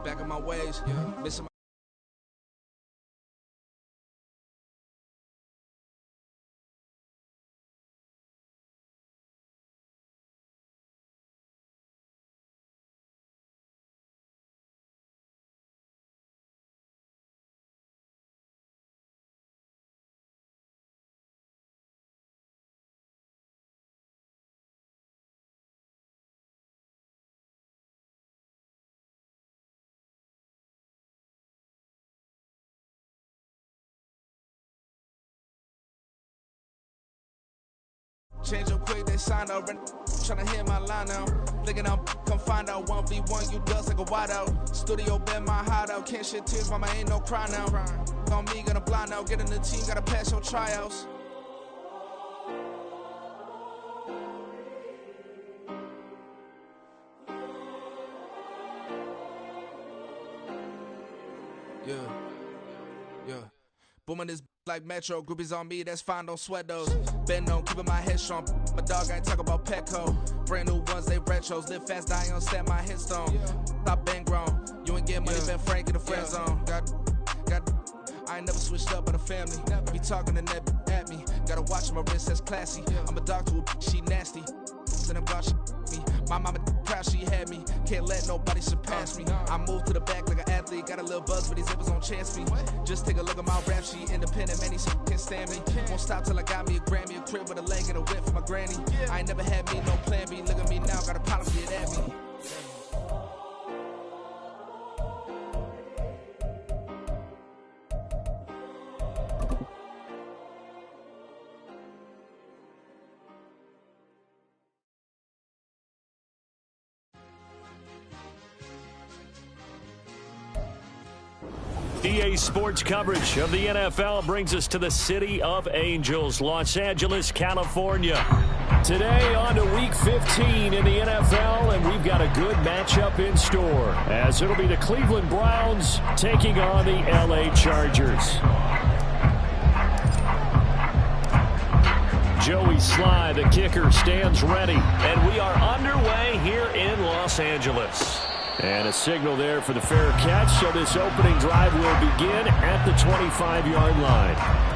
back on my ways, missing my change up quick, they sign up. Tryna hit my line now. Thinking I'm come find out 1v1, you dust like a wideout. Studio been my hideout. Can't shed tears, mama ain't no cry now. On me, gonna blind out. Get in the team, gotta pass your tryouts. Yeah. Booming this like Metro, groupies on me, that's fine, don't sweat those. Been on, keeping my head strong. My dog ain't talk about Petco. Brand new ones, they retros. Live fast, die on set, my headstone. Stop been grown. You ain't get money, been frank in the friend zone. I ain't never switched up on the family. Be talking to that at me. Gotta watch my wrist, that's classy. I'm a dog to a she nasty. Then I'm God, she me. My mama proud she had me. Can't let nobody surpass me. I move to the back like an athlete. Got a little buzz, but these zippers don't chance me. Just take a look at my rap sheet. Independent, man, these can't stand me. Won't stop till I got me a Grammy, a crib with a leg and a whip for my granny. I ain't never had me no plan B. Look at me now, got a problem, get at me. EA Sports coverage of the NFL brings us to the City of Angels, Los Angeles, California. Today on to Week 15 in the NFL, and we've got a good matchup in store, as it'll be the Cleveland Browns taking on the LA Chargers. Joey Sly, the kicker, stands ready, and we are underway here in Los Angeles. And a signal there for the fair catch, so this opening drive will begin at the 25-yard line.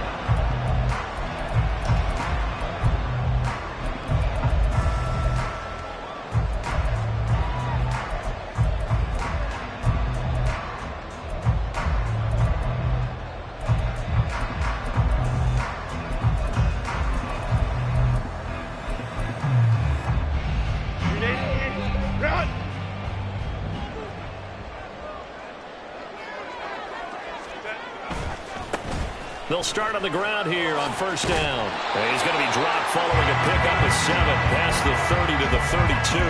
They'll start on the ground here on first down. And he's going to be dropped following a pickup of 7 past the 30 to the 32.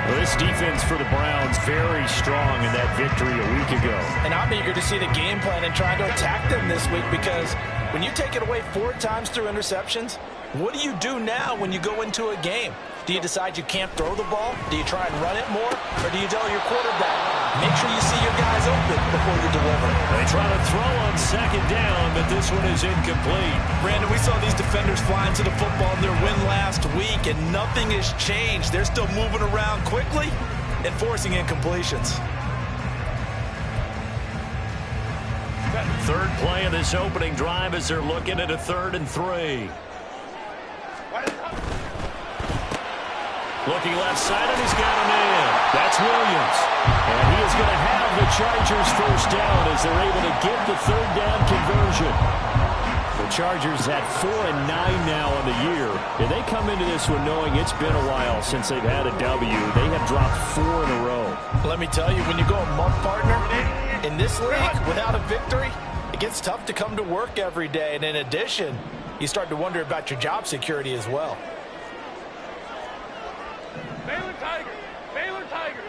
Well, this defense for the Browns very strong in that victory a week ago. And I'm eager to see the game plan and trying to attack them this week, because when you take it away 4 times through interceptions, what do you do now when you go into a game? Do you decide you can't throw the ball? Do you try and run it more? Or do you tell your quarterback, make sure you see your guys open before you deliver? They try to throw on second down, but this one is incomplete. Brandon, we saw these defenders flying to the football in their win last week, and nothing has changed. They're still moving around quickly and forcing incompletions. Third play of this opening drive as they're looking at a 3rd and 3. Looking left side, and he's got a man. That's Williams. And he is going to have the Chargers first down as they're able to get the 3rd down conversion. The Chargers at 4-9 now on the year. And they come into this one knowing it's been a while since they've had a W. They have dropped 4 in a row. Let me tell you, when you go a month, partner, in this league without a victory, it gets tough to come to work every day. And in addition, you start to wonder about your job security as well. Baylor Tigers.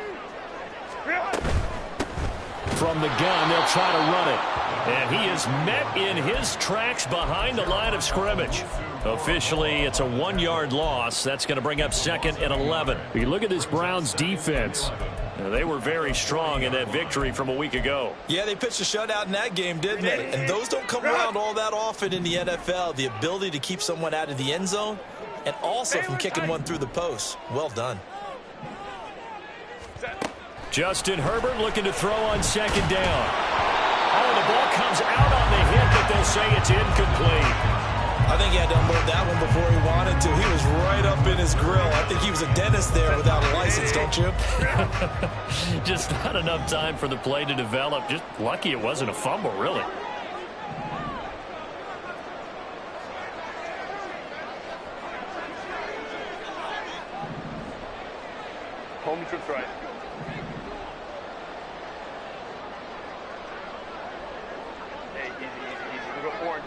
From the gun, they'll try to run it. And he is met in his tracks behind the line of scrimmage. Officially, it's a 1-yard loss. That's going to bring up 2nd and 11. You look at this Browns defense. They were very strong in that victory from a week ago. Yeah, they pitched a shutout in that game, didn't they? And those don't come around all that often in the NFL. The ability to keep someone out of the end zone and also from kicking one through the post. Well done. Justin Herbert looking to throw on second down. Oh, the ball comes out on the hit, but they'll say it's incomplete. I think he had to unload that one before he wanted to. He was right up in his grill. I think he was a dentist there without a license, don't you? Just not enough time for the play to develop. Just lucky it wasn't a fumble, really. Home trips right. Hey, easy. We go orange.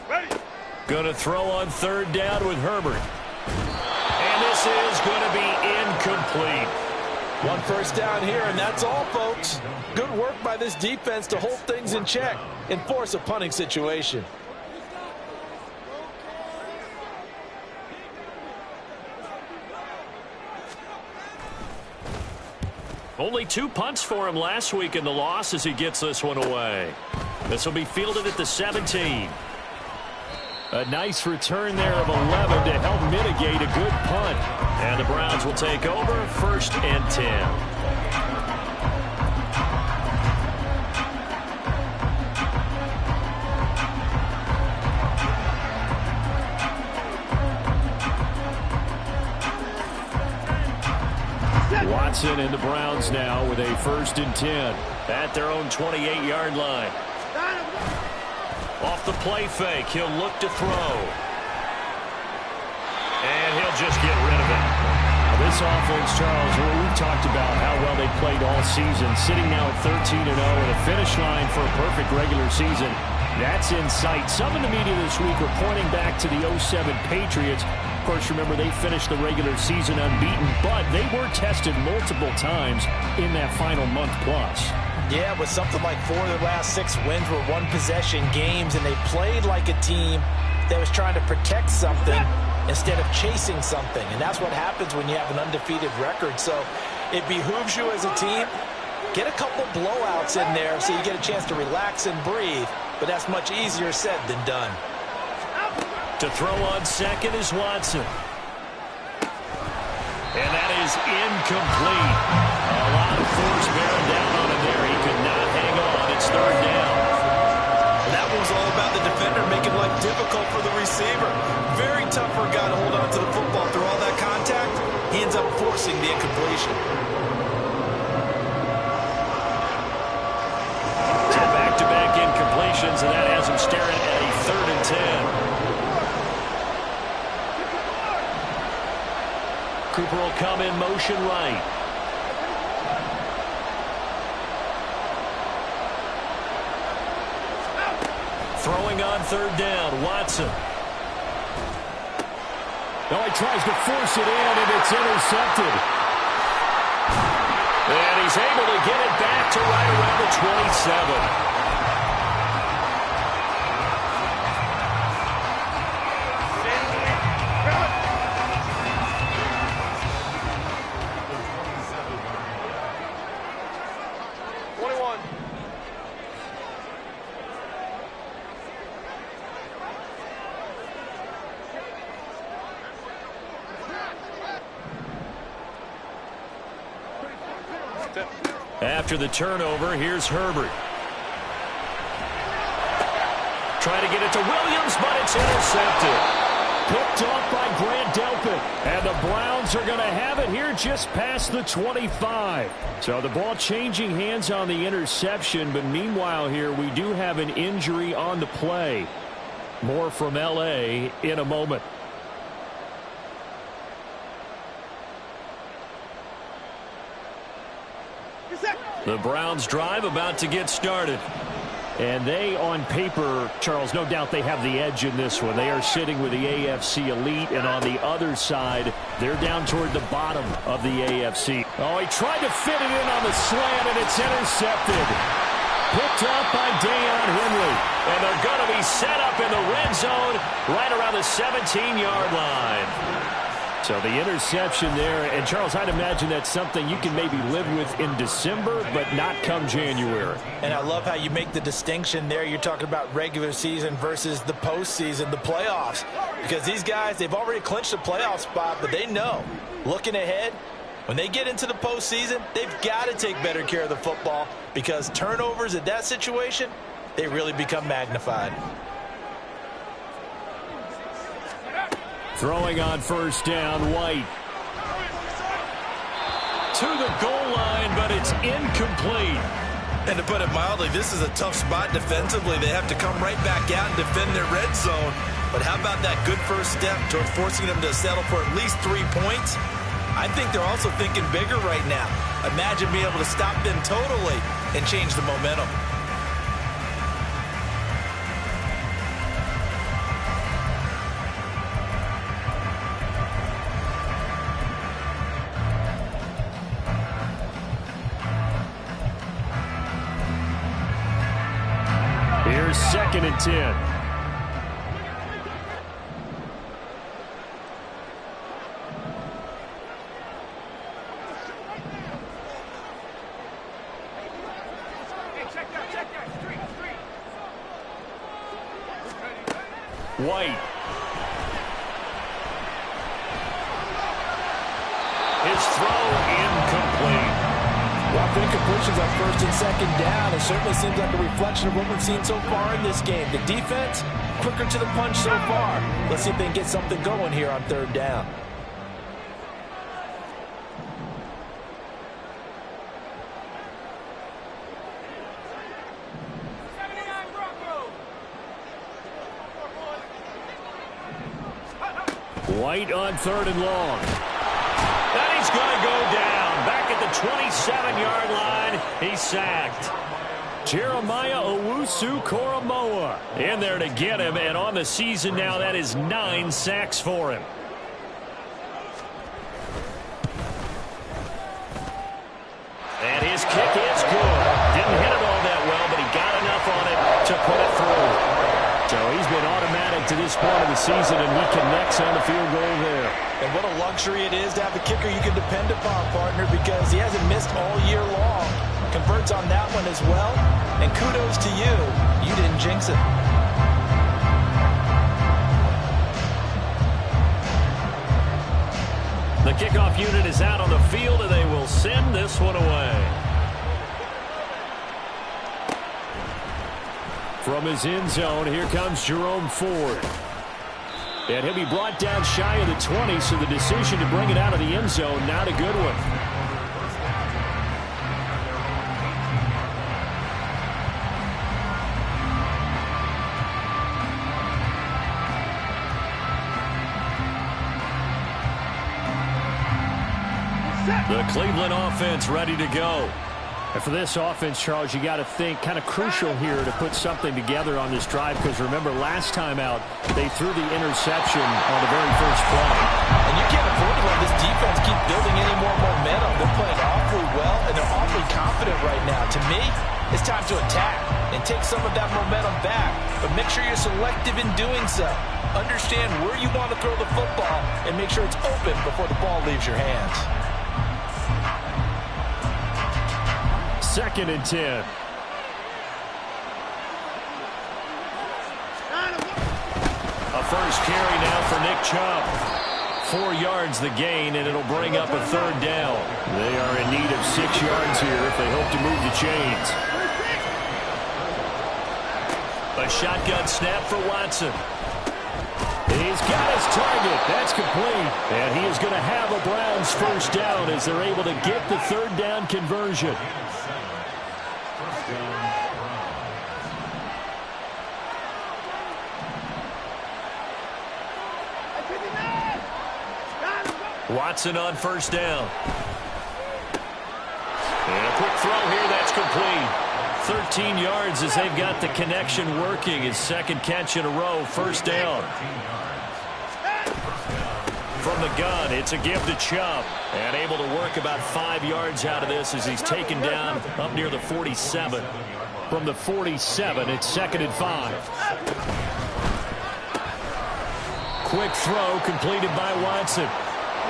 Ready. Going to throw on third down with Herbert. And this is going to be incomplete. One first down here, and that's all, folks. Good work by this defense to hold things in check and force a punting situation. Only 2 punts for him last week in the loss as he gets this one away. This will be fielded at the 17. A nice return there of 11 to help mitigate a good punt. And the Browns will take over 1st and 10. Watson and the Browns now with a 1st and 10 at their own 28-yard line. Off the play fake, he'll look to throw. And he'll just get rid of it. This offense, Charles, we've talked about how well they played all season, sitting now at 13-0 and a finish line for a perfect regular season. That's in sight. Some in the media this week were pointing back to the 07 Patriots. Of course, remember, they finished the regular season unbeaten, but they were tested multiple times in that final month plus. Yeah, with something like 4 of their last 6 wins were one-possession games, and they played like a team that was trying to protect something instead of chasing something. And that's what happens when you have an undefeated record. So it behooves you as a team, get a couple blowouts in there so you get a chance to relax and breathe. But that's much easier said than done. To throw on second is Watson. And that is incomplete. A lot of force bearing down on him there. He could not hang on. It's 3rd down. And that one was all about the defender making life difficult for the receiver. Very tough for a guy to hold on to the football through all that contact. He ends up forcing the incompletion. So back-to-back incompletions, and that has him staring at a 3rd and 10. Cooper will come in motion right. Throwing on 3rd down, Watson. Oh, he tries to force it in, and it's intercepted. And he's able to get it back to right around the 27. After the turnover, here's Herbert. Trying to get it to Williams, but it's intercepted. Picked off by Grant Delpit. And the Browns are going to have it here just past the 25. So the ball changing hands on the interception, but meanwhile here we do have an injury on the play. More from L.A. in a moment. The Browns drive about to get started. And they, on paper, Charles, no doubt they have the edge in this one. They are sitting with the AFC elite, and on the other side, they're down toward the bottom of the AFC. Oh, he tried to fit it in on the slant, and it's intercepted. Picked up by Deion Henley. And they're going to be set up in the red zone right around the 17-yard line. So the interception there, and Charles, I'd imagine that's something you can maybe live with in December, but not come January. And I love how you make the distinction there. You're talking about regular season versus the postseason, the playoffs. Because these guys, they've already clinched a playoff spot, but they know, looking ahead, When they get into the postseason, they've got to take better care of the football because turnovers in that situation, they really become magnified. Throwing on first down, White. To the goal line, but it's incomplete. And to put it mildly, this is a tough spot defensively. They have to come right back out and defend their red zone. But how about that good first step toward forcing them to settle for at least 3 points? I think they're also thinking bigger right now. Imagine being able to stop them totally and change the momentum. Here's 2nd and 10. White. His throw incomplete. Well, good completions on 1st and 2nd down. It certainly seems like a reflection of what we've seen so far in this game. The defense, quicker to the punch so far. Let's see if they can get something going here on 3rd down. White on 3rd and long. And he's going to go down. Back at the 27-yard line. He's sacked. Jeremiah Owusu-Koramoah in there to get him. And on the season now, that is 9 sacks for him. And his kick is good. Didn't hit it all that well, but he got enough on it to put it through. So he's been automatic to this point of the season, and he connects on the field goal there. And what a luxury it is to have a kicker you can depend upon, partner, because he hasn't missed all year long. Converts on that one as well. And kudos to you. You didn't jinx it. The kickoff unit is out on the field, and they will send this one away. From his end zone, here comes Jerome Ford. And he'll be brought down shy of the 20, so the decision to bring it out of the end zone, not a good one. The Cleveland offense ready to go. And for this offense, Charles, you got to think kind of crucial here to put something together on this drive, because remember last time out they threw the interception on the very first play. And you can't afford to let this defense keep building any more momentum. They're playing awfully well, and they're awfully confident right now. To me, it's time to attack and take some of that momentum back, but make sure you're selective in doing so. Understand where you want to throw the football and make sure it's open before the ball leaves your hands. 2nd and 10. A first carry now for Nick Chubb. 4 yards the gain, and it'll bring up a 3rd down. They are in need of 6 yards here if they hope to move the chains. A shotgun snap for Watson. He's got his target. That's complete. And he is going to have a Browns first down as they're able to get the 3rd down conversion. Watson on first down. And a quick throw here. That's complete. 13 yards as they've got the connection working. His 2nd catch in a row. First down. From the gun, it's a give to Chubb. And able to work about 5 yards out of this as he's taken down up near the 47. From the 47, it's 2nd and 5. Quick throw completed by Watson.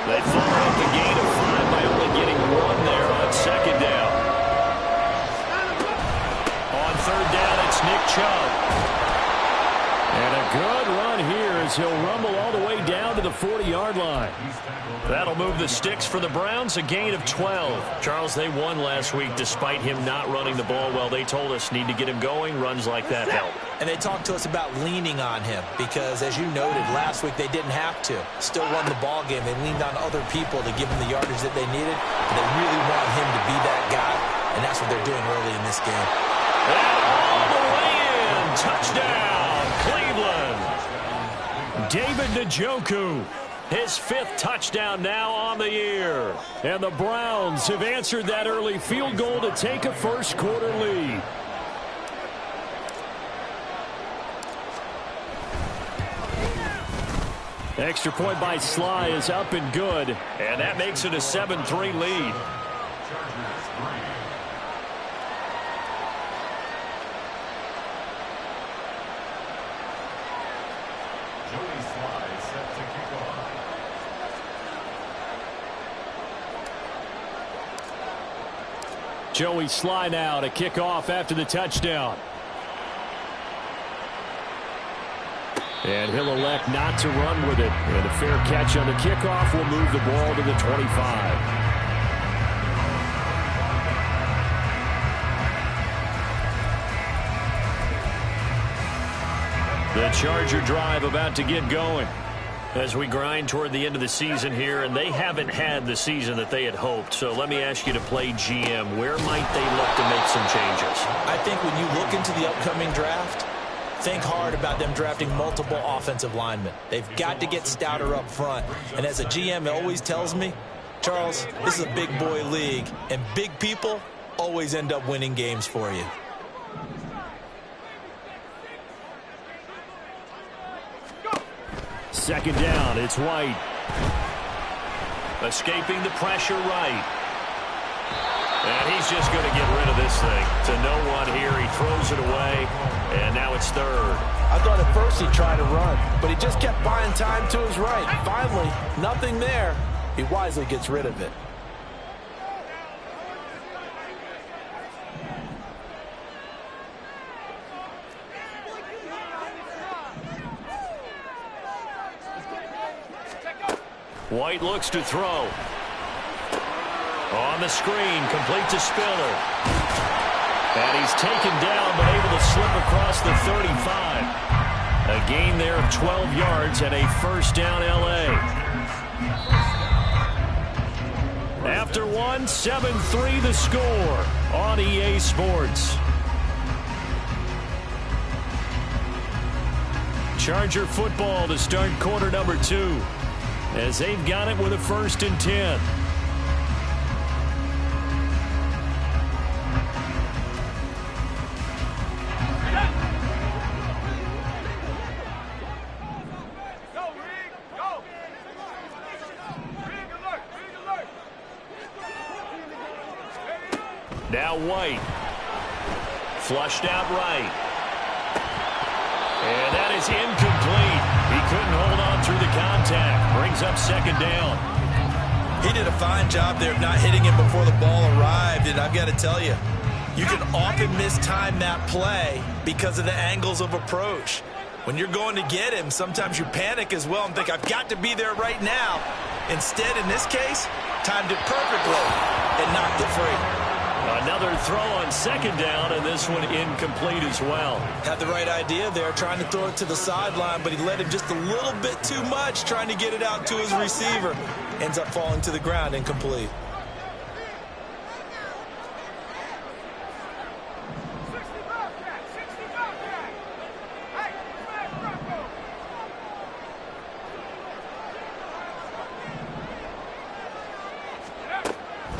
They follow up the gain of 5 by only getting 1 there on 2nd down. On 3rd down, it's Nick Chubb. And a good run here as he'll rumble all the way down to the 40-yard line. That'll move the sticks for the Browns, a gain of 12. Charles, they won last week despite him not running the ball well. They told us need to get him going. Runs like that help. And they talked to us about leaning on him because, as you noted, last week they didn't have to. Still won the ball game. They leaned on other people to give them the yardage that they needed. And they really want him to be that guy, and that's what they're doing early in this game. And all the way in. Touchdown, Cleveland. David Njoku, his 5th touchdown now on the year. And the Browns have answered that early field goal to take a first-quarter lead. Extra point by Sly is up and good, and that makes it a 7-3 lead. Joey Sly now to kick off after the touchdown. And he'll elect not to run with it. And a fair catch on the kickoff will move the ball to the 25. The Charger drive about to get going as we grind toward the end of the season here, and they haven't had the season that they had hoped. So let me ask you to play GM. Where might they look to make some changes? I think when you look into the upcoming draft, think hard about them drafting multiple offensive linemen. They've got to get stouter up front. And as a GM, it always tells me, Charles, this is a big boy league, and big people always end up winning games for you. Second down, it's White. Escaping the pressure right. And he's just going to get rid of this thing. To no one here, he throws it away, and now it's third. I thought at first he'd try to run, but he just kept buying time to his right. Finally, nothing there. He wisely gets rid of it. White looks to throw. On the screen, complete to Spiller. And he's taken down, but able to slip across the 35. A gain there of 12 yards and a first down LA. After one, 7-3 the score on EA Sports. Charger football to start quarter number 2. As they've got it with a 1st and 10. Now White. Flushed out right. And that is incomplete. He couldn't hold on through the contact. Brings up second down. He did a fine job there of not hitting him before the ball arrived. And I've got to tell you, you can often mistime that play because of the angles of approach. When you're going to get him, sometimes you panic as well and think, I've got to be there right now. Instead, in this case, timed it perfectly and knocked it free. Another throw on second down, and this one incomplete as well. Had the right idea there, trying to throw it to the sideline, but he let him just a little bit too much, trying to get it out to his receiver. Ends up falling to the ground, incomplete.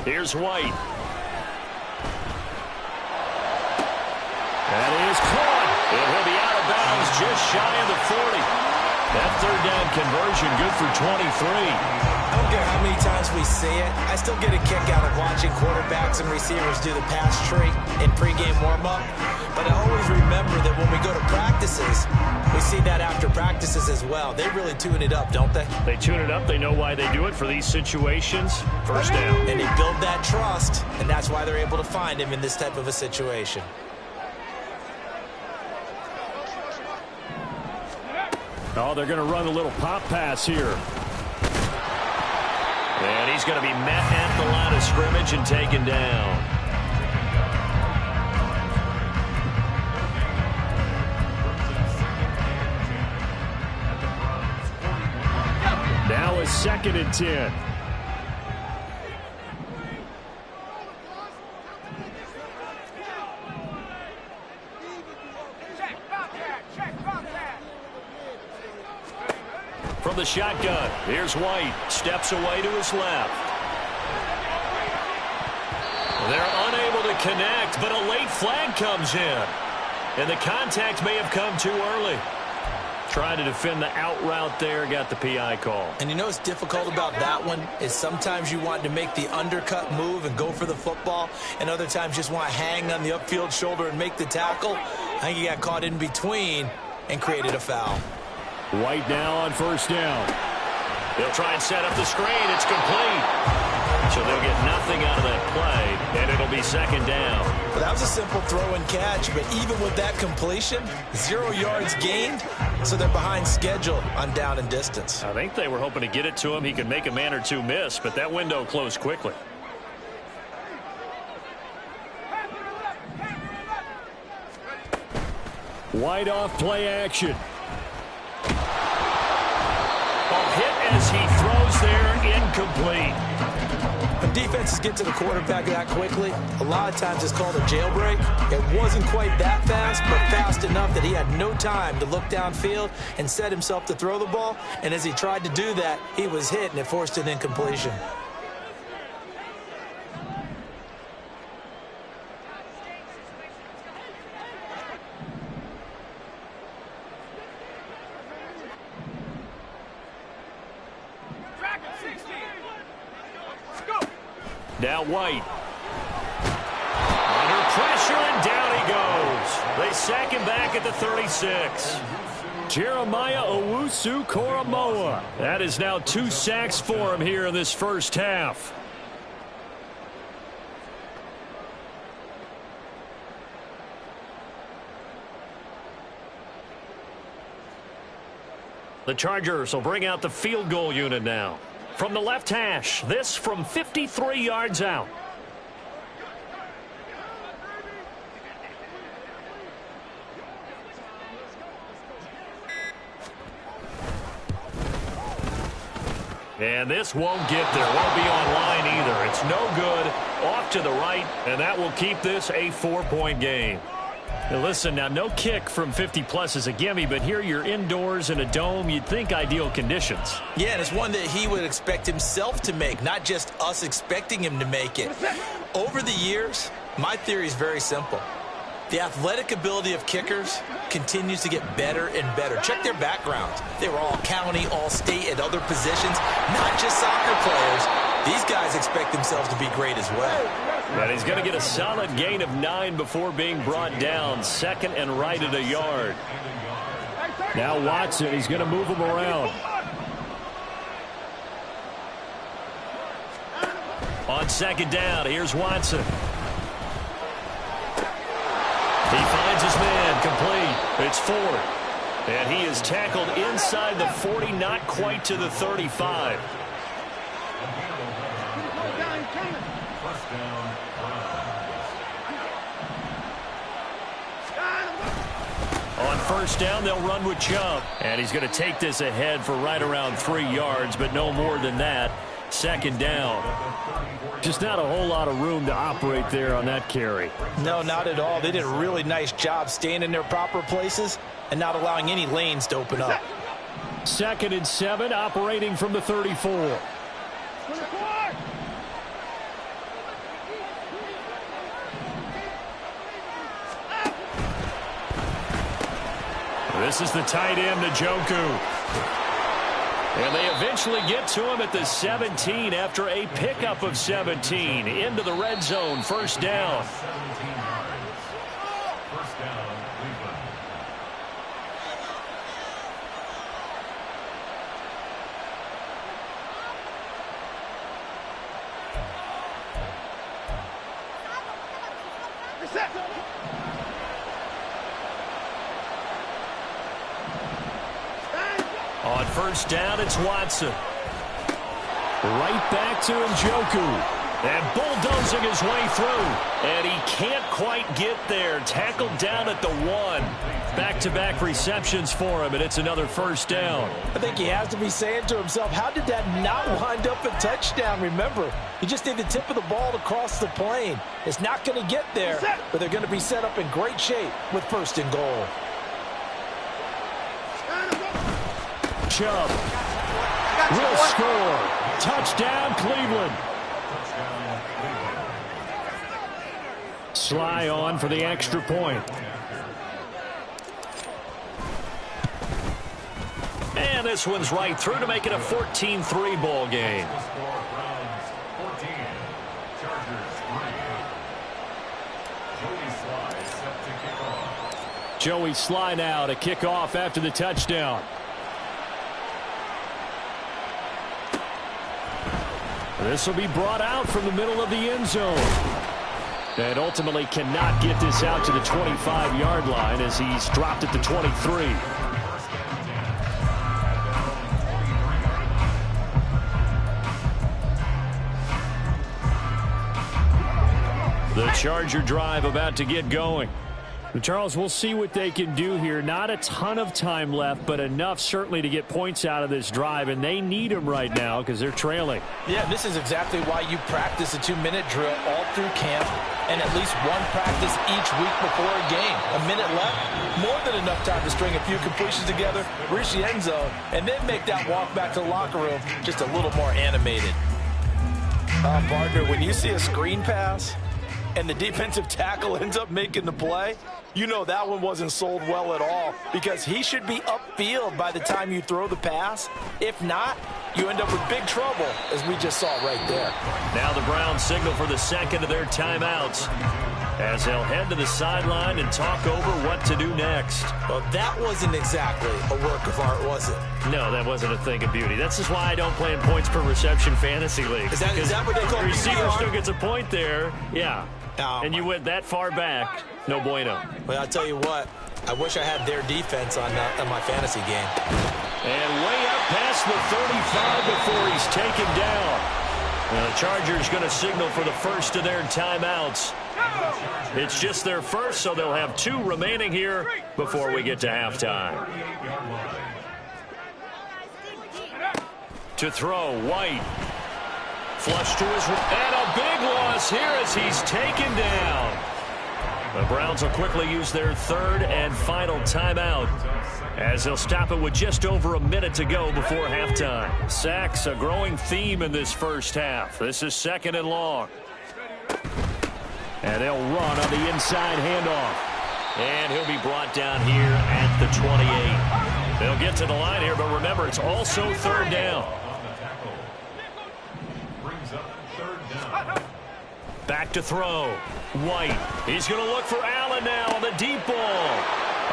Here's White. That is caught. And he'll be out of bounds just shy of the 40. That third down conversion good for 23. I don't care how many times we see it. I still get a kick out of watching quarterbacks and receivers do the pass tree in pregame warm-up. But I always remember that when we go to practices, we see that after practices as well. They really tune it up, don't they? They tune it up. They know why they do it for these situations. First down. And they build that trust, and that's why they're able to find him in this type of a situation. Oh, they're going to run a little pop pass here. And he's going to be met at the line of scrimmage and taken down. Now a 2nd and 10. From the shotgun, here's White. Steps away to his left. They're unable to connect, but a late flag comes in. And the contact may have come too early. Trying to defend the out route there, got the PI call. And you know what's difficult about that one is sometimes you want to make the undercut move and go for the football, and other times just want to hang on the upfield shoulder and make the tackle. I think he got caught in between and created a foul. White now on 1st down. They'll try and set up the screen. It's complete. So they'll get nothing out of that play, and it'll be 2nd down. Well, that was a simple throw and catch, but even with that completion, 0 yards gained, so they're behind schedule on down and distance. I think they were hoping to get it to him. He could make a man or two miss, but that window closed quickly. White off play action. Hit as he throws there, incomplete. When defenses get to the quarterback that quickly, a lot of times it's called a jailbreak. It wasn't quite that fast, but fast enough that he had no time to look downfield and set himself to throw the ball. And as he tried to do that, he was hit, and it forced an incompletion. Now White. Under pressure, and down he goes. They sack him back at the 36. Jeremiah Owusu-Koramoah. That is now 2 sacks for him here in this first half. The Chargers will bring out the field goal unit now. From the left hash, this from 53 yards out. And this won't get there. Won't be on line either. It's no good. Off to the right, and that will keep this a 4-point game. Now listen, now no kick from 50-plus is a gimme, but here you're indoors in a dome. You'd think ideal conditions. Yeah, and it's one that he would expect himself to make, not just us expecting him to make it. Over the years, my theory is very simple. The athletic ability of kickers continues to get better and better. Check their backgrounds. They were all county, all state, at other positions, not just soccer players. These guys expect themselves to be great as well. And he's going to get a solid gain of 9 before being brought down. 2nd and right at a yard. Now Watson, he's going to move him around. On 2nd down, here's Watson. He finds his man, complete. It's 4th. And he is tackled inside the 40, not quite to the 35. On 1st down, they'll run with Chubb. And he's going to take this ahead for right around 3 yards, but no more than that. 2nd down. Just not a whole lot of room to operate there on that carry. No, not at all. They did a really nice job staying in their proper places and not allowing any lanes to open up. 2nd and 7, operating from the 34. This is the tight end, Njoku. And they eventually get to him at the 17 after a pickup of 17. Into the red zone, 1st down. On 1st down, it's Watson. Right back to Njoku. And bulldozing his way through. And he can't quite get there. Tackled down at the 1. Back-to-back receptions for him, and it's another first down. I think he has to be saying to himself, how did that not wind up a touchdown? Remember, you just need the tip of the ball to cross the plane. It's not going to get there, but they're going to be set up in great shape with 1st and goal. Chubb will score. Touchdown, Cleveland. Sly on for the extra point. And this one's right through to make it a 14-3 ball game. Joey Sly now to kick off after the touchdown. This will be brought out from the middle of the end zone. And ultimately cannot get this out to the 25-yard line as he's dropped at the 23. The Charger drive about to get going. Charles, we'll see what they can do here. Not a ton of time left, but enough certainly to get points out of this drive, and they need them right now because they're trailing. Yeah, this is exactly why you practice a 2-minute drill all through camp and at least one practice each week before a game. A minute left, more than enough time to string a few completions together, reach the end zone, and then make that walk back to the locker room just a little more animated. Partner, when you see a screen pass and the defensive tackle ends up making the play, you know that one wasn't sold well at all because he should be upfield by the time you throw the pass. If not, you end up with big trouble, as we just saw right there. Now the Browns signal for the second of their timeouts as they'll head to the sideline and talk over what to do next. Well, that wasn't exactly a work of art, was it? No, that wasn't a thing of beauty. That's just why I don't play in points per reception fantasy league. Is that what they call the receiver PPR? still gets a point there. Yeah. Oh, and you went that far back. No bueno. Well, I'll tell you what. I wish I had their defense on my fantasy game. And way up past the 35 before he's taken down. Now the Chargers going to signal for the first of their timeouts. It's just their first, so they'll have 2 remaining here before we get to halftime. To throw, White. Flush to his right. And a big loss here as he's taken down. The Browns will quickly use their 3rd and final timeout as they'll stop it with just over a minute to go before halftime. Sacks, a growing theme in this first half. This is 2nd and long. And they'll run on the inside handoff. And he'll be brought down here at the 28. They'll get to the line here, but remember, it's also 3rd down. Back to throw. White. He's going to look for Allen now on the deep ball.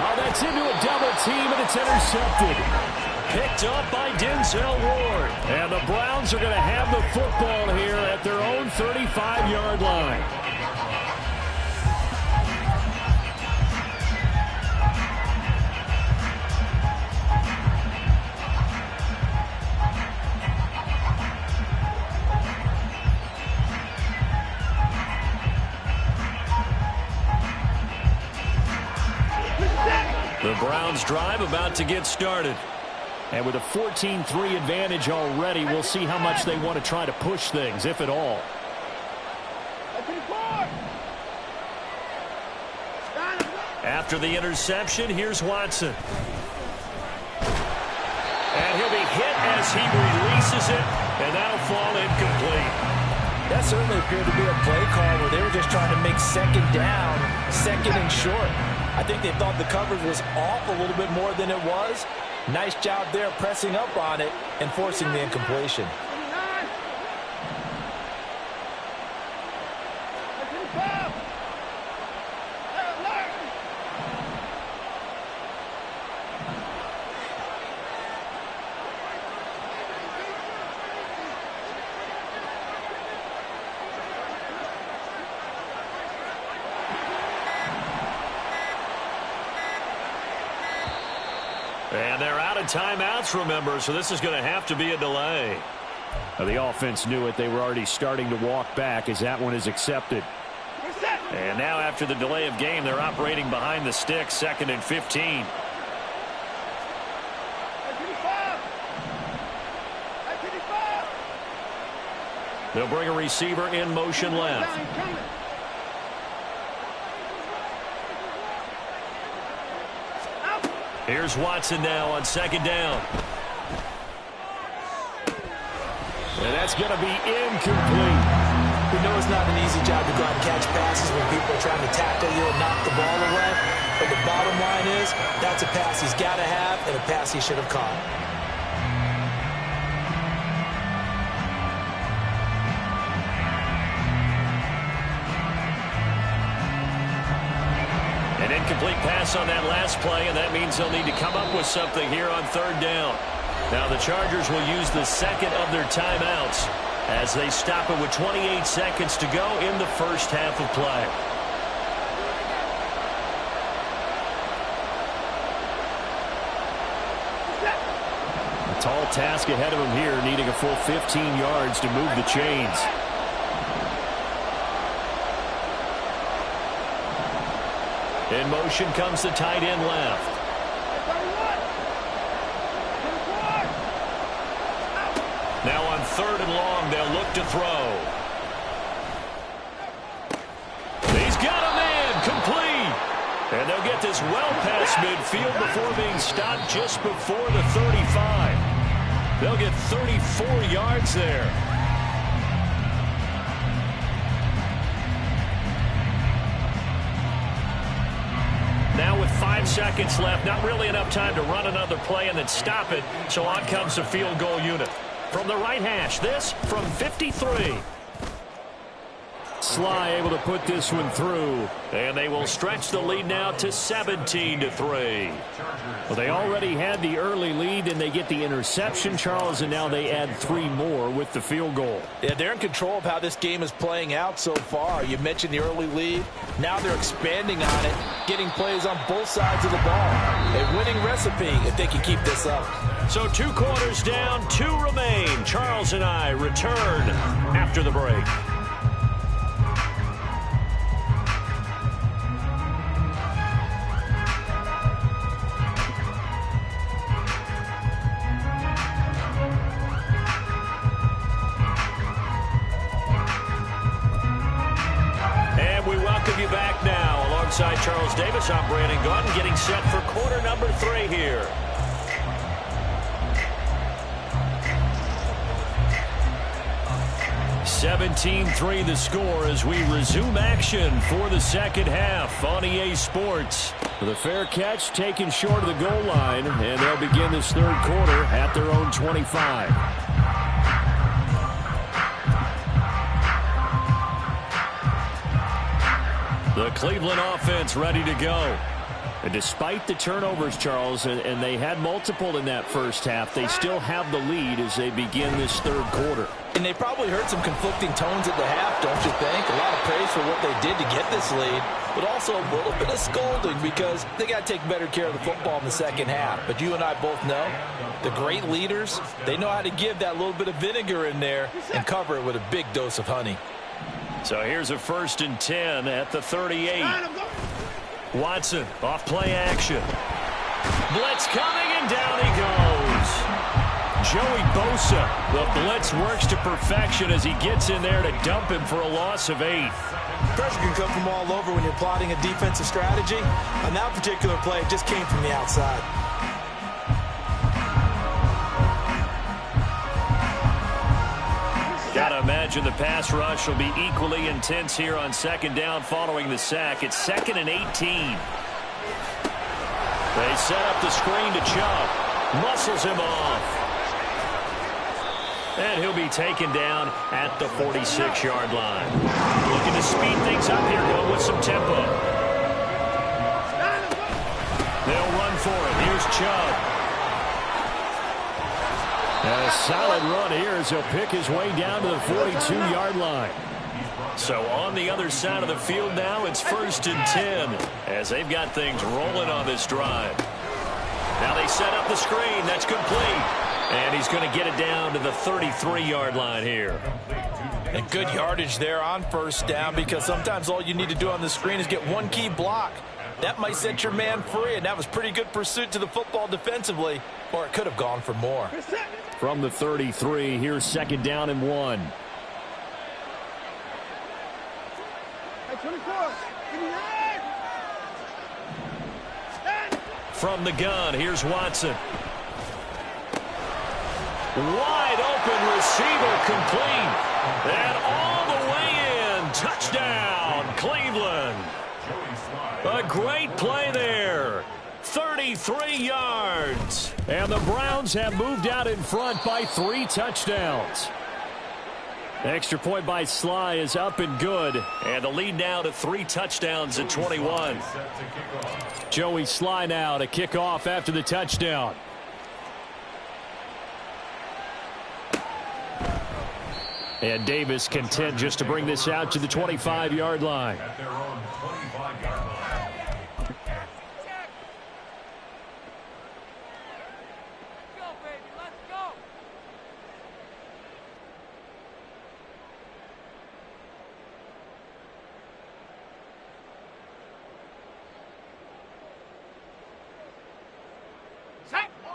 Oh, that's into a double team, and it's intercepted. Picked up by Denzel Ward. And the Browns are going to have the football here at their own 35-yard line. The Browns drive about to get started. And with a 14-3 advantage already, we'll see how much they want to try to push things, if at all. After the interception, here's Watson. And he'll be hit as he releases it, and that'll fall incomplete. That certainly appeared to be a play call where they were just trying to make 2nd down, 2nd and short. I think they thought the coverage was off a little bit more than it was. Nice job there pressing up on it and forcing the incompletion. And they're out of timeouts, remember, so this is going to have to be a delay. Now, the offense knew it. They were already starting to walk back as that one is accepted. And now after the delay of game, they're operating behind the sticks, 2nd and 15. They'll bring a receiver in motion left. Here's Watson now on 2nd down. And that's going to be incomplete. We know it's not an easy job to go out and catch passes when people are trying to tackle you and knock the ball away. But the bottom line is, that's a pass he's got to have and a pass he should have caught. An incomplete pass on that last play, and that means they'll need to come up with something here on 3rd down. Now the Chargers will use the second of their timeouts as they stop it with 28 seconds to go in the first half of play. A tall task ahead of him here, needing a full 15 yards to move the chains. In motion comes the tight end left. Now on 3rd and long, they'll look to throw. He's got a man, complete. And they'll get this well past midfield before being stopped just before the 35. They'll get 34 yards there. Now with 5 seconds left, not really enough time to run another play and then stop it, so on comes the field goal unit. From the right hash, this from 53. Sly able to put this one through, and they will stretch the lead now to 17-3. Well, they already had the early lead, and they get the interception, Charles, and now they add 3 more with the field goal. Yeah, they're in control of how this game is playing out so far. You mentioned the early lead. Now they're expanding on it, getting plays on both sides of the ball. A winning recipe if they can keep this up. So 2 quarters down, 2 remain. Charles and I return after the break. And we welcome you back now. Alongside Charles Davis, I'm Brandon Gaudin, getting set for quarter number 3 here. 17-3 the score as we resume action for the second half on EA Sports. The fair catch taken short of the goal line, and they'll begin this 3rd quarter at their own 25. The Cleveland offense ready to go. And despite the turnovers, Charles, and they had multiple in that first half, they still have the lead as they begin this 3rd quarter. And they probably heard some conflicting tones at the half, don't you think? A lot of praise for what they did to get this lead, but also a little bit of scolding because they got to take better care of the football in the second half. But you and I both know the great leaders, they know how to give that little bit of vinegar in there and cover it with a big dose of honey. So here's a 1st and 10 at the 38. Watson off play action. Blitz coming, and down he goes. Joey Bosa, the blitz works to perfection as he gets in there to dump him for a loss of 8. Pressure can come from all over when you're plotting a defensive strategy. On that particular play, it just came from the outside. Gotta imagine the pass rush will be equally intense here on 2nd down following the sack. It's 2nd and 18. They set up the screen to Chubb. Muscles him off. And he'll be taken down at the 46-yard line. Looking to speed things up here, going with some tempo. They'll run for it. Here's Chubb. And a solid run here as he'll pick his way down to the 42-yard line. So on the other side of the field now, it's 1st and 10 as they've got things rolling on this drive. Now they set up the screen. That's complete. And he's going to get it down to the 33-yard line here. And good yardage there on first down, because sometimes all you need to do on the screen is get one key block. That might set your man free, and that was pretty good pursuit to the football defensively, or it could have gone for more. From the 33, here's 2nd down and 1. From the gun, here's Watson. Wide open receiver, complete. And all the way in. Touchdown, Cleveland. A great play there. 33 yards. And the Browns have moved out in front by 3 touchdowns. Extra point by Sly is up and good. And the lead now to 3 touchdowns at 21. Joey Sly now to kick off after the touchdown. And Davis content just to bring this out to the 25-yard line. At their own 25-yard line. Go, baby, let's go.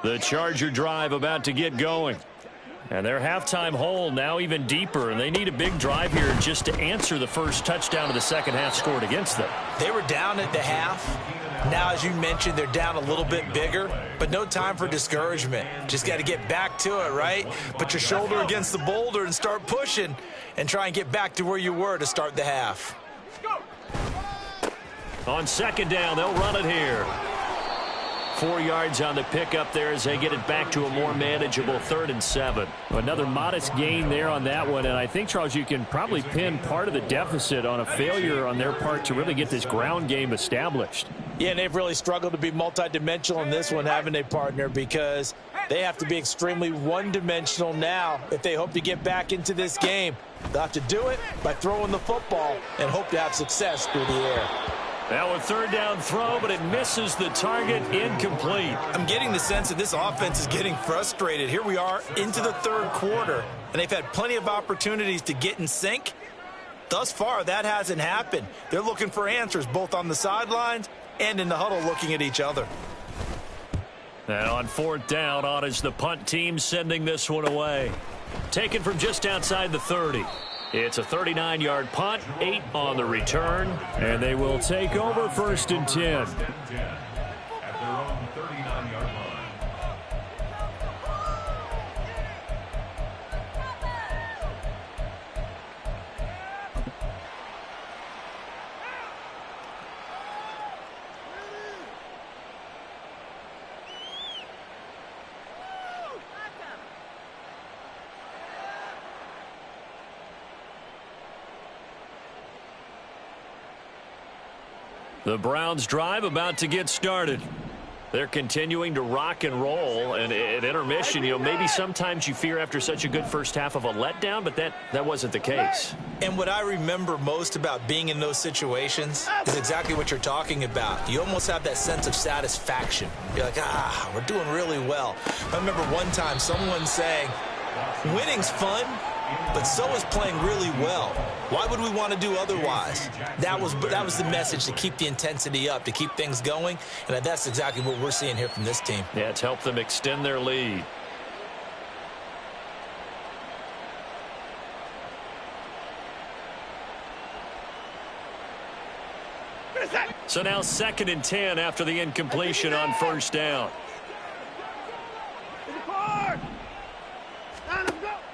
The Charger drive about to get going. And their halftime hole now even deeper, and they need a big drive here just to answer the first touchdown of the second half scored against them. They were down at the half. Now, as you mentioned, they're down a little bit bigger, but no time for discouragement. Just got to get back to it, right? Put your shoulder against the boulder and start pushing and try and get back to where you were to start the half. On 2nd down, they'll run it here. 4 yards on the pickup there as they get it back to a more manageable 3rd and 7. Another modest gain there on that one, and I think, Charles, you can probably pin part of the deficit on a failure on their part to really get this ground game established. Yeah, and they've really struggled to be multidimensional in this one, haven't they, partner? Because they have to be extremely one-dimensional now if they hope to get back into this game. They'll have to do it by throwing the football and hope to have success through the air. Now a 3rd down throw, but it misses the target, incomplete. I'm getting the sense that this offense is getting frustrated. Here we are into the 3rd quarter, and they've had plenty of opportunities to get in sync. Thus far, that hasn't happened. They're looking for answers both on the sidelines and in the huddle looking at each other. And on 4th down, on is the punt team sending this one away. Taken from just outside the 30. It's a 39-yard punt, 8 on the return, and they will take over 1st and 10. At their own 39-yard line. The Browns drive about to get started. They're continuing to rock and roll, and at intermission, maybe sometimes you fear after such a good first half of a letdown, but that wasn't the case. And what I remember most about being in those situations is exactly what you're talking about. You almost have that sense of satisfaction. You're like, we're doing really well. I remember one time someone saying, winning's fun, but so is playing really well. Why would we want to do otherwise? That was the message, to keep the intensity up, to keep things going, and that's exactly what we're seeing here from this team. Yeah, it's helped them extend their lead. So now 2nd and 10 after the incompletion on 1st down.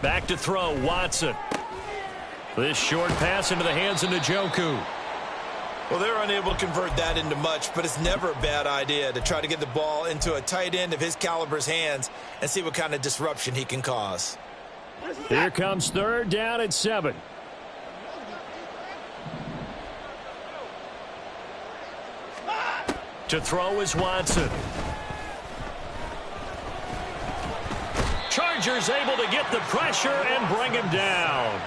Back to throw, Watson. This short pass into the hands of Njoku. Well, they're unable to convert that into much, but it's never a bad idea to try to get the ball into a tight end of his caliber's hands and see what kind of disruption he can cause. Here comes 3rd down and 7. To throw is Watson. Chargers able to get the pressure and bring him down.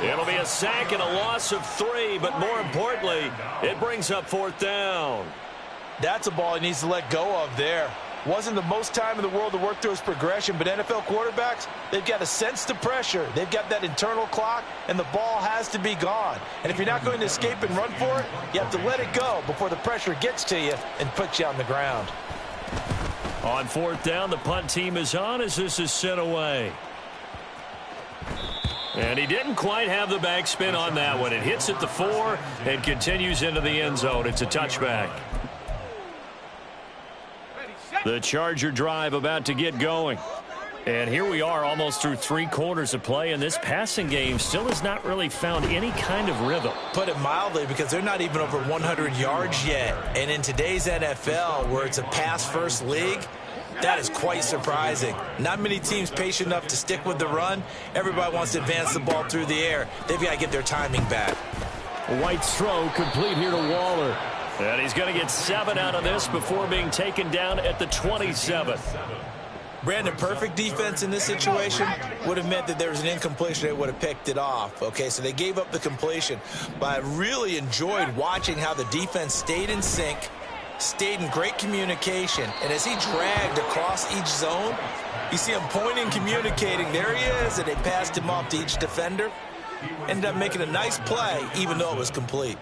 It'll be a sack and a loss of 3, but more importantly, it brings up 4th down. That's a ball he needs to let go of there. Wasn't the most time in the world to work through his progression, but NFL quarterbacks, they've got to sense the pressure. They've got that internal clock, and the ball has to be gone. And if you're not going to escape and run for it, you have to let it go before the pressure gets to you and puts you on the ground. On fourth down, the punt team is on as this is sent away. And he didn't quite have the backspin on that one. It hits at the 4 and continues into the end zone. It's a touchback. The Charger drive about to get going. And here we are almost through 3 quarters of play, and this passing game still has not really found any kind of rhythm. Put it mildly, because they're not even over 100 yards yet. And in today's NFL, where it's a pass-first league, that is quite surprising. Not many teams patient enough to stick with the run. Everybody wants to advance the ball through the air. They've got to get their timing back. White's throw complete here to Waller. And he's going to get 7 out of this before being taken down at the 27. Brandon, perfect defense in this situation would have meant that there was an incompletion. They would have picked it off. Okay, so they gave up the completion. But I really enjoyed watching how the defense stayed in sync, stayed in great communication. And as he dragged across each zone, you see him pointing, communicating. There he is, and they passed him off to each defender. Ended up making a nice play, even though it was complete.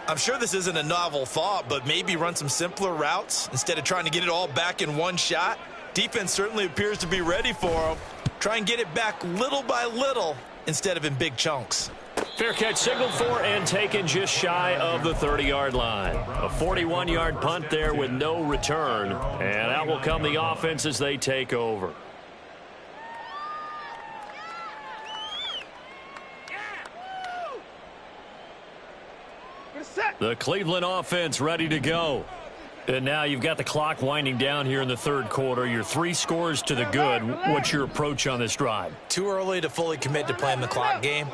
I'm sure this isn't a novel thought, but maybe run some simpler routes instead of trying to get it all back in one shot. Defense certainly appears to be ready for him. Try and get it back little by little instead of in big chunks. Fair catch signaled for and taken just shy of the 30-yard line. A 41-yard punt there with no return. And out will come the offense as they take over. The Cleveland offense ready to go. And now you've got the clock winding down here in the third quarter. You're 3 scores to the good. What's your approach on this drive? Too early to fully commit to playing the clock game.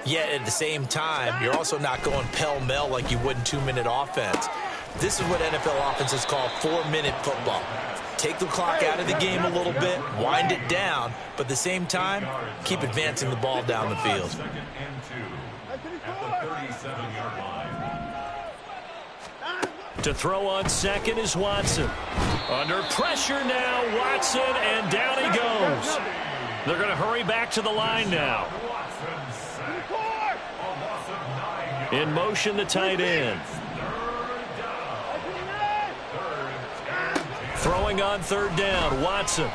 Yet at the same time, you're also not going pell-mell like you would in 2-minute offense. This is what NFL offenses call 4-minute football. Take the clock out of the game a little bit, wind it down, but at the same time, keep advancing the ball down the field. Second and 2 at the 37-yard line. To throw on second is Watson. Under pressure now, Watson, and down he goes. They're going to hurry back to the line now. In motion, the tight end. Throwing on third down, Watson.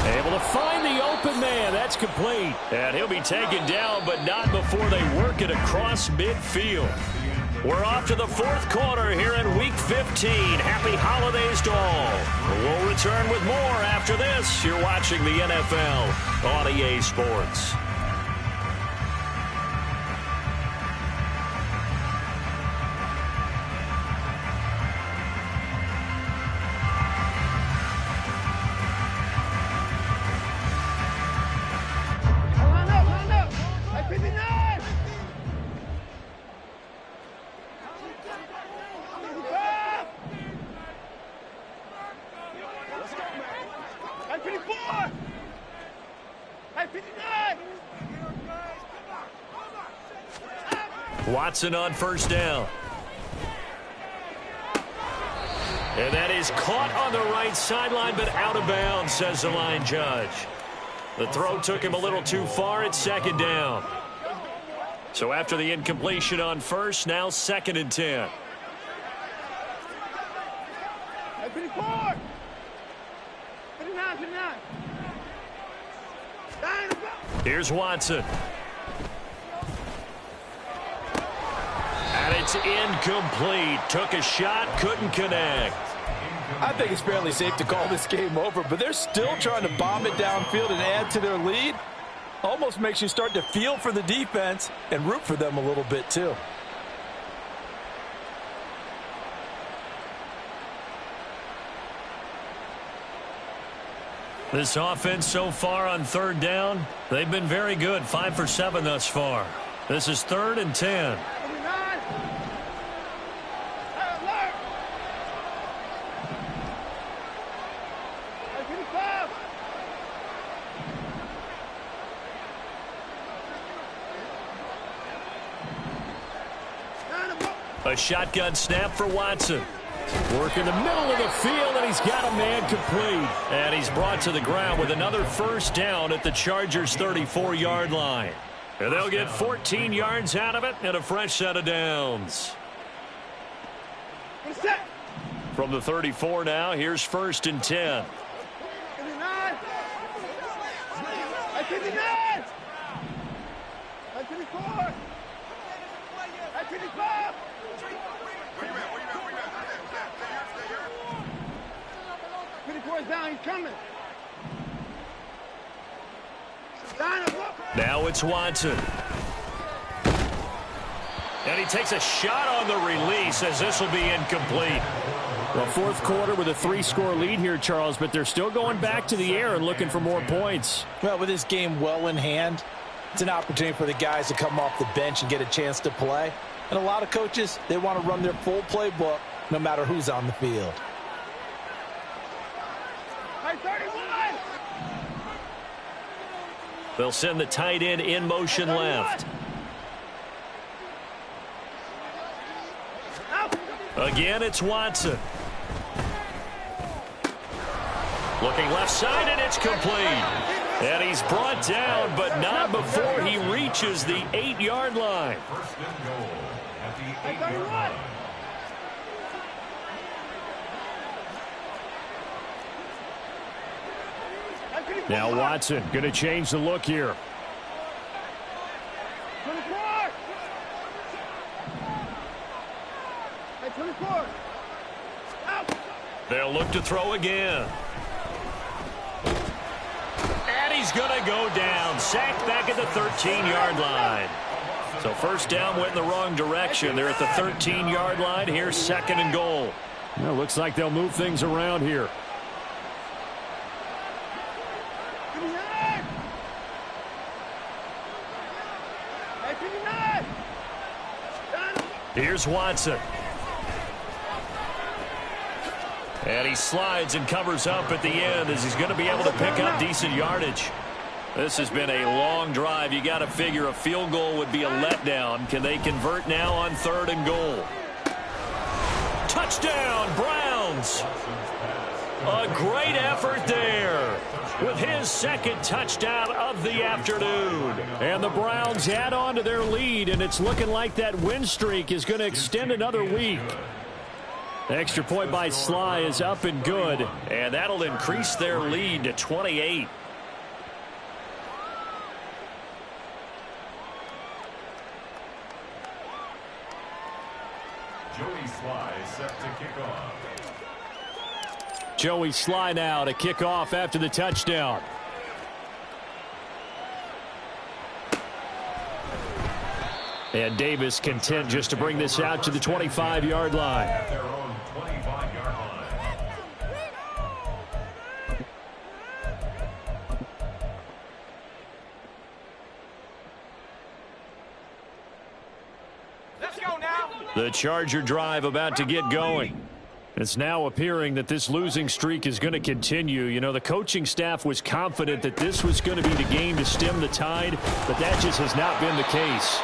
Able to find the open man. That's complete. And he'll be taken down, but not before they work it across midfield. We're off to the fourth quarter here in Week 15. Happy holidays to all. We'll return with more after this. You're watching the NFL on EA Sports. Watson on first down. And that is caught on the right sideline, but out of bounds, says the line judge. The throw took him a little too far. It's second down. So after the incompletion on first, now second and 10. Here's Watson. And it's incomplete. Took a shot, couldn't connect. I think it's fairly safe to call this game over, but they're still trying to bomb it downfield and add to their lead. Almost makes you start to feel for the defense and root for them a little bit too. This offense so far on third down, they've been very good. 5 for 7 thus far. This is third and 10. A shotgun snap for Watson. Work in the middle of the field, and he's got a man complete. And he's brought to the ground with another first down at the Chargers' 34-yard line. And they'll get 14 yards out of it and a fresh set of downs. From the 34 now, here's 1st and 10. Down, he's coming. Now it's Watson. And he takes a shot on the release as this will be incomplete. Well, fourth quarter with a 3-score lead here, Charles, but they're still going back to the air and looking for more points. Well, with this game well in hand, it's an opportunity for the guys to come off the bench and get a chance to play. And a lot of coaches, they want to run their full playbook no matter who's on the field. They'll send the tight end in motion left. Again, it's Watson. Looking left side, and it's complete. And he's brought down, but not before he reaches the 8-yard line. First and goal at the 8-yard line. Now Watson going to change the look here. They'll look to throw again. And he's going to go down. Sacked back at the 13-yard line. So first down went in the wrong direction. They're at the 13-yard line. Here's 2nd and goal. Well, looks like they'll move things around here. Here's Watson. And he slides and covers up at the end as he's going to be able to pick up decent yardage. This has been a long drive. You got to figure a field goal would be a letdown. Can they convert now on 3rd and goal? Touchdown, Browns. A great effort there with his 2nd touchdown of the afternoon. And the Browns add on to their lead, and it's looking like that win streak is going to extend another week. The extra point by Sly is up and good, and that'll increase their lead to 28. Joey Sly is set to kick off. Joey Sly now to kick off after the touchdown. And Davis content just to bring this out to the 25-yard line. At their own 25-yard line. Let's go now. The Charger drive about to get going. It's now appearing that this losing streak is going to continue. You know, the coaching staff was confident that this was going to be the game to stem the tide, but that just has not been the case.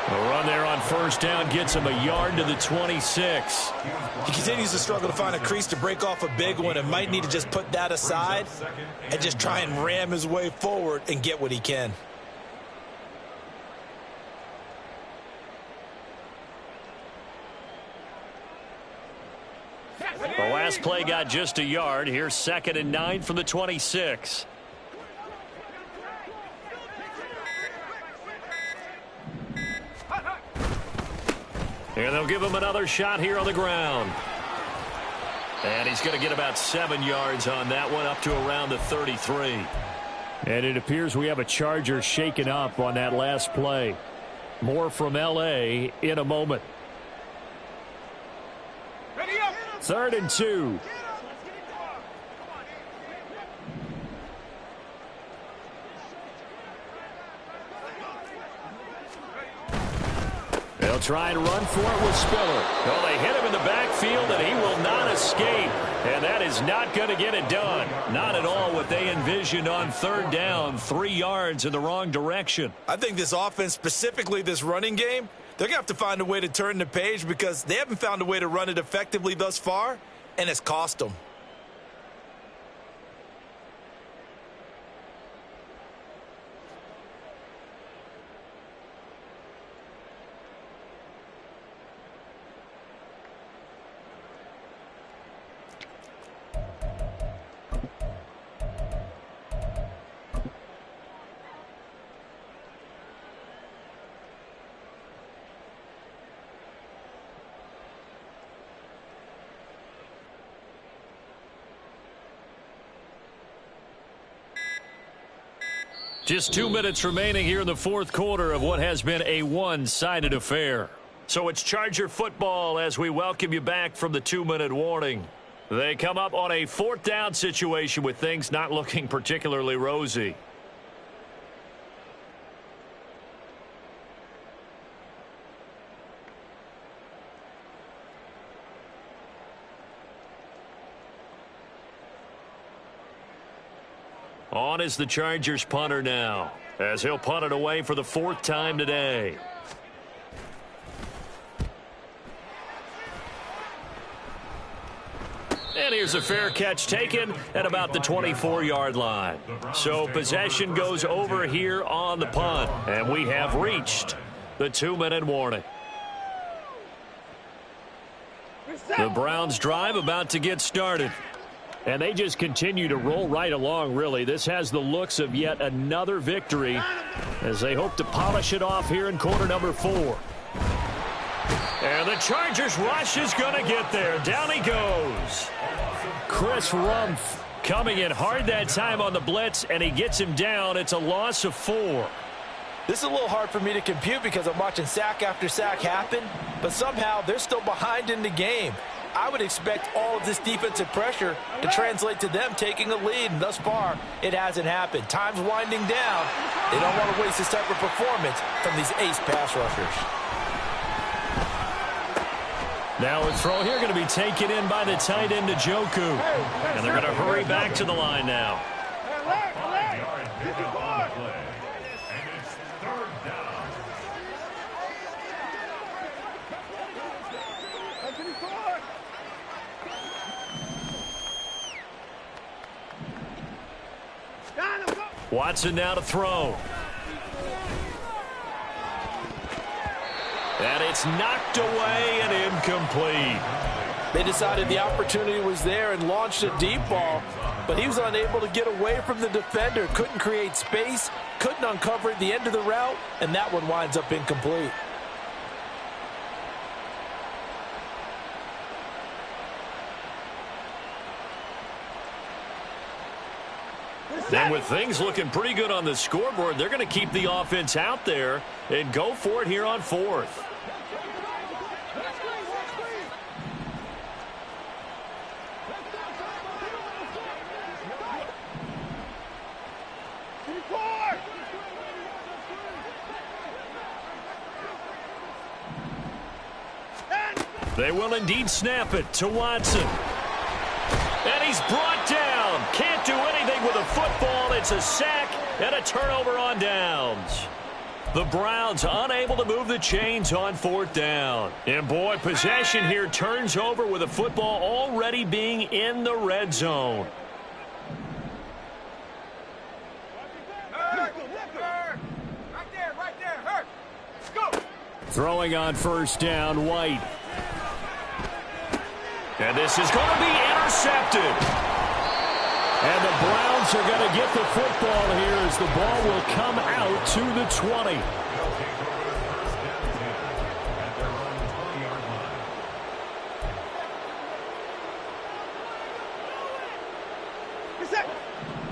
A run there on first down gets him a yard to the 26. He continues to struggle to find a crease to break off a big one and might need to just put that aside and just try and ram his way forward and get what he can. The last play got just a yard. Here's 2nd and 9 from the 26. And they'll give him another shot here on the ground. And he's going to get about 7 yards on that one, up to around the 33. And it appears we have a Charger shaken up on that last play. More from L.A. in a moment. 3rd and 2. They'll try and run for it with Spiller. Well, they hit him in the backfield, and he will not escape. And that is not going to get it done. Not at all what they envisioned on 3rd down. 3 yards in the wrong direction. I think this offense, specifically this running game, They're going to have to find a way to turn the page because they haven't found a way to run it effectively thus far, and it's cost them. Just 2 minutes remaining here in the fourth quarter of what has been a one-sided affair. So it's Charger football as we welcome you back from the 2-minute warning. They come up on a fourth down situation with things not looking particularly rosy. On is the Chargers punter now, as he'll punt it away for the fourth time today. And here's a fair catch taken at about the 24-yard line. So possession goes over here on the punt, and we have reached the 2-minute warning. The Browns drive about to get started. And they just continue to roll right along, really. This has the looks of yet another victory as they hope to polish it off here in quarter number 4. And the Chargers rush is going to get there. Down he goes. Chris Rumph coming in hard that time on the blitz, and he gets him down. It's a loss of 4. This is a little hard for me to compute because I'm watching sack after sack happen, but somehow they're still behind in the game. I would expect all of this defensive pressure to translate to them taking a lead, and thus far, it hasn't happened. Time's winding down. They don't want to waste this type of performance from these ace pass rushers. Now a throw here going to be taken in by the tight end, Njoku. And they're going to hurry back to the line now. Watson now to throw. And it's knocked away and incomplete. They decided the opportunity was there and launched a deep ball, but he was unable to get away from the defender, couldn't create space, couldn't uncover at the end of the route, and that one winds up incomplete. And with things looking pretty good on the scoreboard, they're going to keep the offense out there and go for it here on fourth. They will indeed snap it to Watson. And he's brought down. Can't do anything with a football. It's a sack and a turnover on downs. The Browns unable to move the chains on fourth down. And boy, possession here turns over with a football already being in the red zone. Right there. Hurt. Go. Throwing on first down, White. And this is going to be intercepted. And the Browns are going to get the football here as the ball will come out to the 20.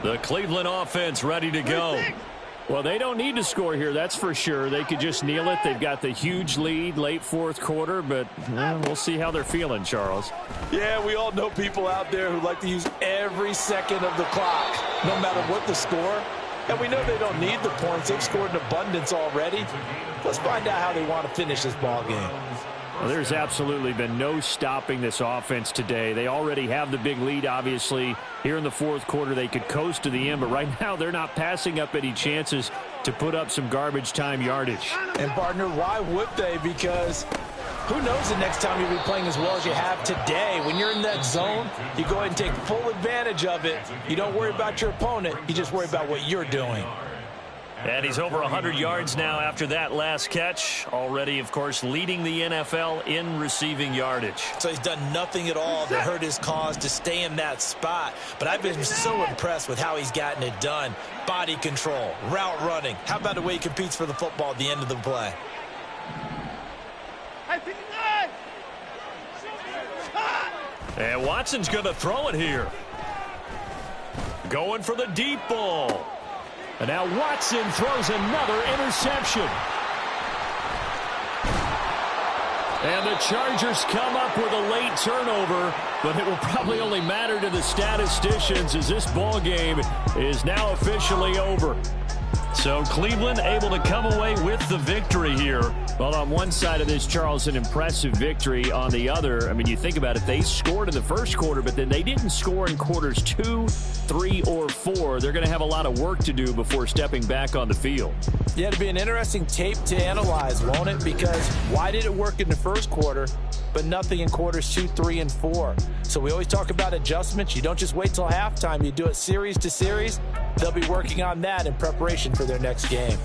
The Cleveland offense ready to go. Well, they don't need to score here, that's for sure. They could just kneel it. They've got the huge lead late fourth quarter, but we'll see how they're feeling, Charles. Yeah, we all know people out there who like to use every second of the clock, no matter what the score. And we know they don't need the points. They've scored in abundance already. Let's find out how they want to finish this ball game. Well, there's absolutely been no stopping this offense today. They already have the big lead, obviously. Here in the fourth quarter, they could coast to the end, but right now they're not passing up any chances to put up some garbage time yardage. And, partner, why would they? Because who knows the next time you'll be playing as well as you have today. When you're in that zone, you go ahead and take full advantage of it. You don't worry about your opponent. You just worry about what you're doing. And he's over 100 yards now after that last catch. Already, of course, leading the NFL in receiving yardage. So he's done nothing at all to hurt his cause to stay in that spot. But I've been so impressed with how he's gotten it done. Body control, route running. How about the way he competes for the football at the end of the play? And Watson's going to throw it here. Going for the deep ball. And now Watson throws another interception. And the Chargers come up with a late turnover, but it will probably only matter to the statisticians as this ball game is now officially over. So Cleveland able to come away with the victory here. Well, on one side of this, Charles, an impressive victory. On the other, I mean, you think about it, they scored in the first quarter, but then they didn't score in quarters 2, 3, or 4. They're going to have a lot of work to do before stepping back on the field. Yeah, it'll be an interesting tape to analyze, won't it? Because why did it work in the first quarter, but nothing in quarters 2, 3, and 4? So we always talk about adjustments. You don't just wait till halftime. You do it series to series. They'll be working on that in preparation for their next game.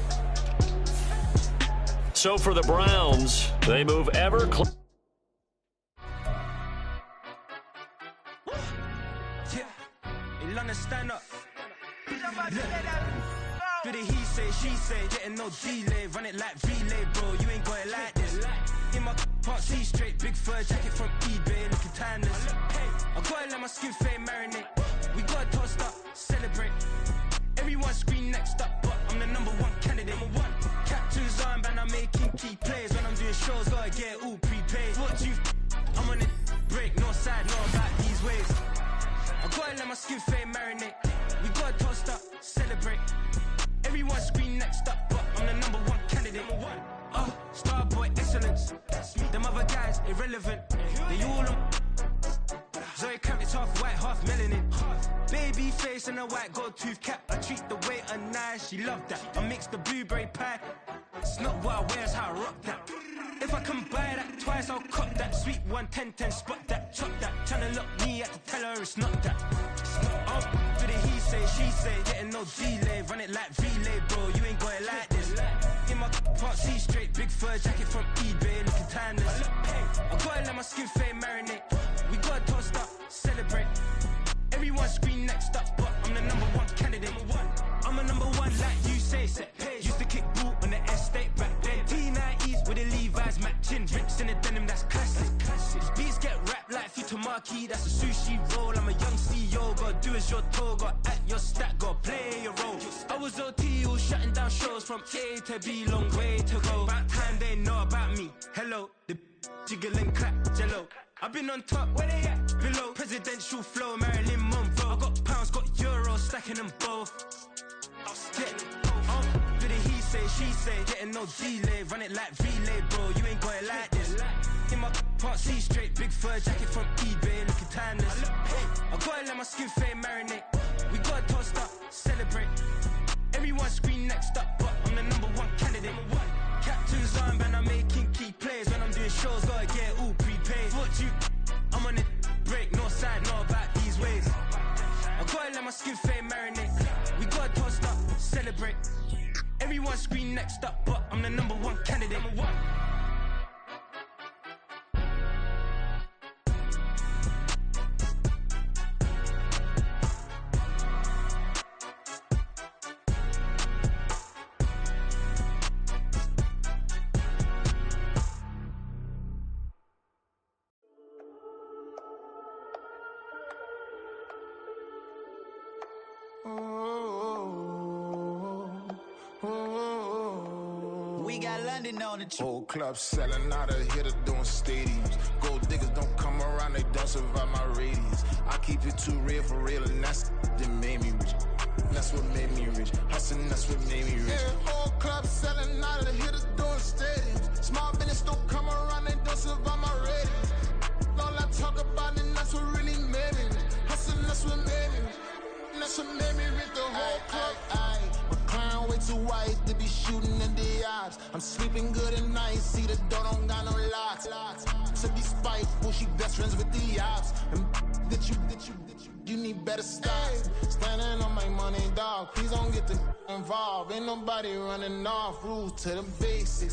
So for the Browns, they move ever closer. Stand up. Do the he say, she say, getting no delay, run it like relay, bro. You ain't got it like this. In my part, see straight, big fur jacket from eBay, looking timeless. I gotta let my skin fade marinate. We gotta toast up, celebrate. Everyone scream next up, but I'm the #1 candidate. Captain's armband, I'm making key plays. When I'm doing shows, gotta get all prepaid. What you? I'm on it, break, no side, no about these ways. I gotta let my skin fade marinate. We gotta toast up, celebrate. Everyone scream next up, but I'm the #1 candidate. Starboy excellence. Them other guys irrelevant. They all on. Zoe Camp, it's half white, half melanin. Baby face and a white gold tooth cap. I treat the waiter nice, she love that. I mix the blueberry pie. It's not what I wear, it's how I rock that. If I can buy that twice, I'll cut that. Sweet 110, spot that, chop that. Tryna look me, I have to tell her it's not that. Do the he say, she say, getting no delay. Run it like relay, bro, you ain't got it like this. In my part, see straight, big fur jacket from eBay, looking timeless. I gotta let my skin fade marinate. We gotta toast up, celebrate. Everyone scream next up, but I'm the #1 candidate. I'm a #1 like you say, set page. Used to kick boot on the estate back then. T90s with the Levi's matching. Rips in the denim, that's classic. These beats get wrapped like Futamaki, that's a sushi roll. I'm a young CEO, gotta do as you're told. Gotta act your stat, gotta play your role. I was OT, all shutting down shows from A to B, long way to go. About time they know about me. Hello, the jiggle and clap, jello. I've been on top, where they at? Below, presidential flow, Marilyn Monroe. I got pounds, got euros, stacking them both. Do the he say, she say, getting no delay, run it like relay, bro. You ain't got it like this. In my part, see straight, big fur jacket from eBay, looking timeless. I gotta let my skin fade marinate. We gotta toast up, celebrate. Everyone scream next up, but I'm the #1 candidate. Captain's armband, I'm making key plays. When I'm doing shows, gotta get all prepaid. What you? I'm on it, break, no side, no about these ways. I gotta let my skin fade marinate. We gotta toast up, celebrate. Everyone scream next up, but I'm the #1 candidate. We got London on the Whole club selling out of hitter doing stadiums. Gold diggers don't come around, they don't survive my radius. I keep it too real for real, and that's that made me rich. That's what made me rich. Hustling, that's what made me rich. Yeah, whole club selling out of hitters doing stadiums. Small business don't come around, they don't survive my radius. All I talk about, and that's what really made me rich. Hustling, that's what made me rich. And that's what made me rich. The whole club, my clown way too white. I'm sleeping good at night, see the door don't got no locks. To be spiteful, she best friends with the ops. And you need better stocks. Standing on my money, dog. Please don't get the involved. Ain't nobody running off. Rules to the basics.